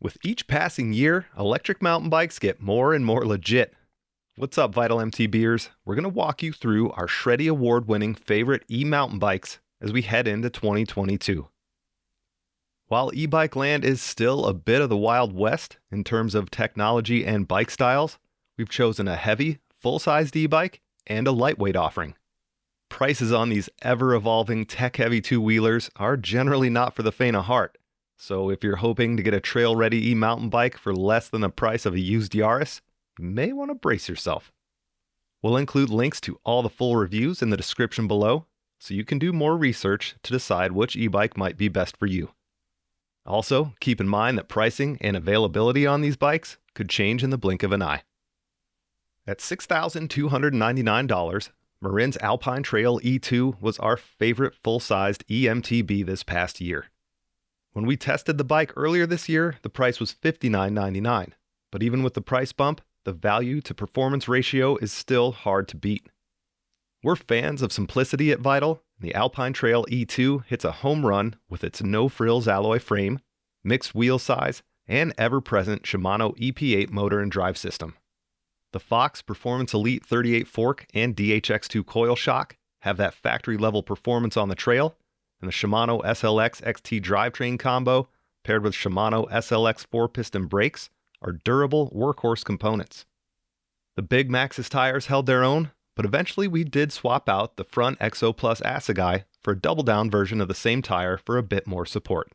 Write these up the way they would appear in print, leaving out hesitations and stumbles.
With each passing year, electric mountain bikes get more and more legit. What's up, Vital MTBers? We're going to walk you through our Shreddy-award-winning favorite e-mountain bikes as we head into 2022. While e-bike land is still a bit of the Wild West in terms of technology and bike styles, we've chosen a heavy, full-sized e-bike and a lightweight offering. Prices on these ever-evolving tech-heavy two-wheelers are generally not for the faint of heart. So if you're hoping to get a trail-ready e-mountain bike for less than the price of a used Yaris, you may want to brace yourself. We'll include links to all the full reviews in the description below, so you can do more research to decide which e-bike might be best for you. Also, keep in mind that pricing and availability on these bikes could change in the blink of an eye. At $6,299, Marin's Alpine Trail E2 was our favorite full-sized eMTB this past year. When we tested the bike earlier this year, the price was $59.99, but even with the price bump, the value to performance ratio is still hard to beat. We're fans of simplicity at Vital, and the Alpine Trail E2 hits a home run with its no-frills alloy frame, mixed wheel size, and ever-present Shimano EP8 motor and drive system. The Fox Performance Elite 38 fork and DHX2 coil shock have that factory-level performance on the trail, and the Shimano SLX XT drivetrain combo, paired with Shimano SLX 4-piston brakes, are durable workhorse components. The Big Maxxis tires held their own, but eventually we did swap out the front Exo Plus Assegai for a double-down version of the same tire for a bit more support.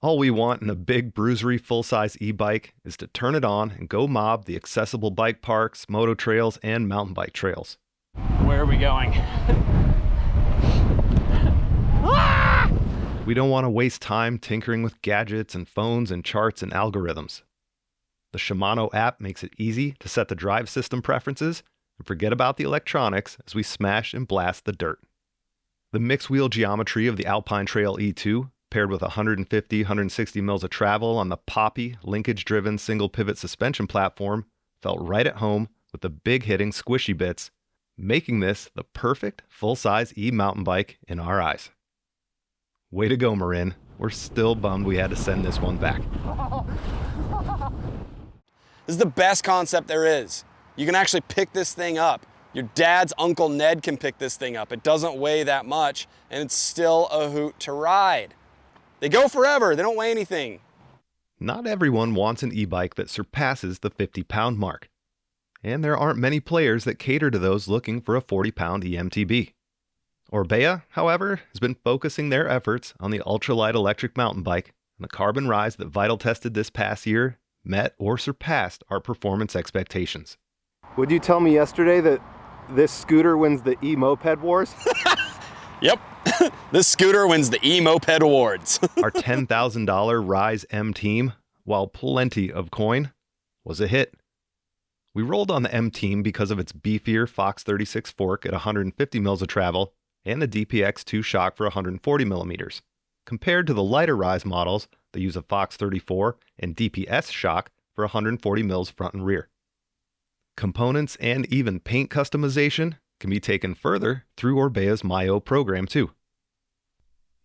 All we want in a big bruisery full-size e-bike is to turn it on and go mob the accessible bike parks, moto trails, and mountain bike trails. Where are we going? We don't want to waste time tinkering with gadgets and phones and charts and algorithms. The Shimano app makes it easy to set the drive system preferences and forget about the electronics as we smash and blast the dirt. The mixed wheel geometry of the Alpine Trail E2, paired with 150-160 mils of travel on the Poppy linkage-driven single-pivot suspension platform, felt right at home with the big-hitting squishy bits, making this the perfect full-size e-mountain bike in our eyes. Way to go, Marin. We're still bummed we had to send this one back. This is the best concept there is. You can actually pick this thing up. Your dad's Uncle Ned can pick this thing up. It doesn't weigh that much, and it's still a hoot to ride. They go forever, they don't weigh anything. Not everyone wants an e-bike that surpasses the 50-pound mark. And there aren't many players that cater to those looking for a 40-pound eMTB. Orbea, however, has been focusing their efforts on the ultralight electric mountain bike, and the Carbon Rise that Vital tested this past year met or surpassed our performance expectations. Would you tell me yesterday that this scooter wins the e-moped wars? Yep. This scooter wins the e-moped awards. Our $10,000 Rise M team, while plenty of coin, was a hit. We rolled on the M team because of its beefier Fox 36 fork at 150 mils of travel and the DPX2 shock for 140 millimeters, compared to the lighter Rise models that use a Fox 34 and DPS shock for 140 mils front and rear. Components and even paint customization can be taken further through Orbea's MyO program too.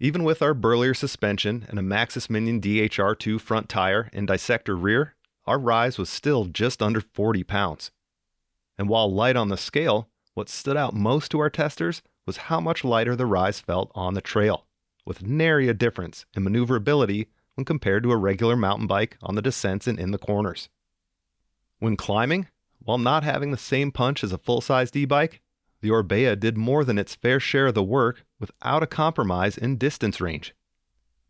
Even with our burlier suspension and a Maxxis Minion DHR2 front tire and dissector rear, our Rise was still just under 40 pounds. And while light on the scale, what stood out most to our testers was how much lighter the Rise felt on the trail, with nary a difference in maneuverability when compared to a regular mountain bike on the descents and in the corners. When climbing, while not having the same punch as a full-sized e-bike, the Orbea did more than its fair share of the work without a compromise in distance range.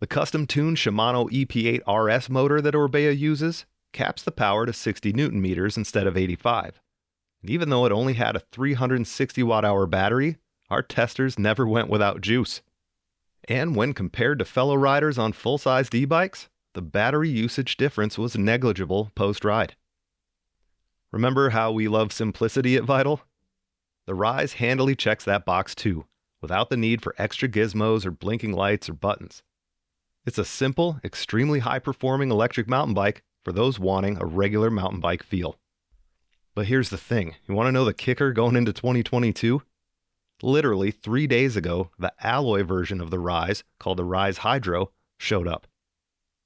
The custom-tuned Shimano EP8 RS motor that Orbea uses caps the power to 60 Newton meters instead of 85. And even though it only had a 360 watt-hour battery, our testers never went without juice. And when compared to fellow riders on full-sized e-bikes, the battery usage difference was negligible post-ride. Remember how we love simplicity at Vital? The Rise handily checks that box too, without the need for extra gizmos or blinking lights or buttons. It's a simple, extremely high-performing electric mountain bike for those wanting a regular mountain bike feel. But here's the thing. You want to know the kicker going into 2022? Literally 3 days ago, the alloy version of the Rise, called the Rise Hydro, showed up.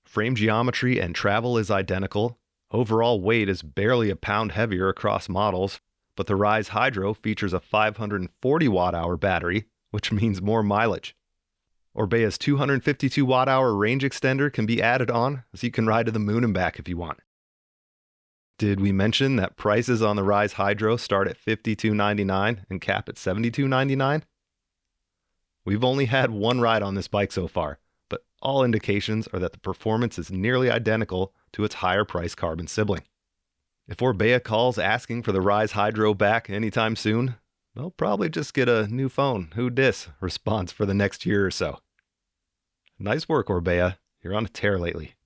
Frame geometry and travel is identical. Overall weight is barely a pound heavier across models, but the Rise Hydro features a 540 watt-hour battery, which means more mileage. Orbea's 252 watt-hour range extender can be added on, so you can ride to the moon and back if you want. Did we mention that prices on the Rise Hydro start at $52.99 and cap at $72.99? We've only had one ride on this bike so far, but all indications are that the performance is nearly identical to its higher price carbon sibling. If Orbea calls asking for the Rise Hydro back anytime soon, they'll probably just get a new phone, who dis response for the next year or so. Nice work, Orbea. You're on a tear lately.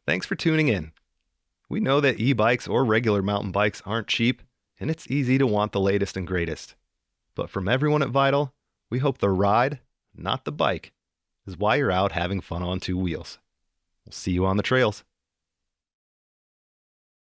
Thanks for tuning in. We know that e-bikes or regular mountain bikes aren't cheap, and it's easy to want the latest and greatest. But from everyone at Vital, we hope the ride, not the bike, is why you're out having fun on two wheels. We'll see you on the trails.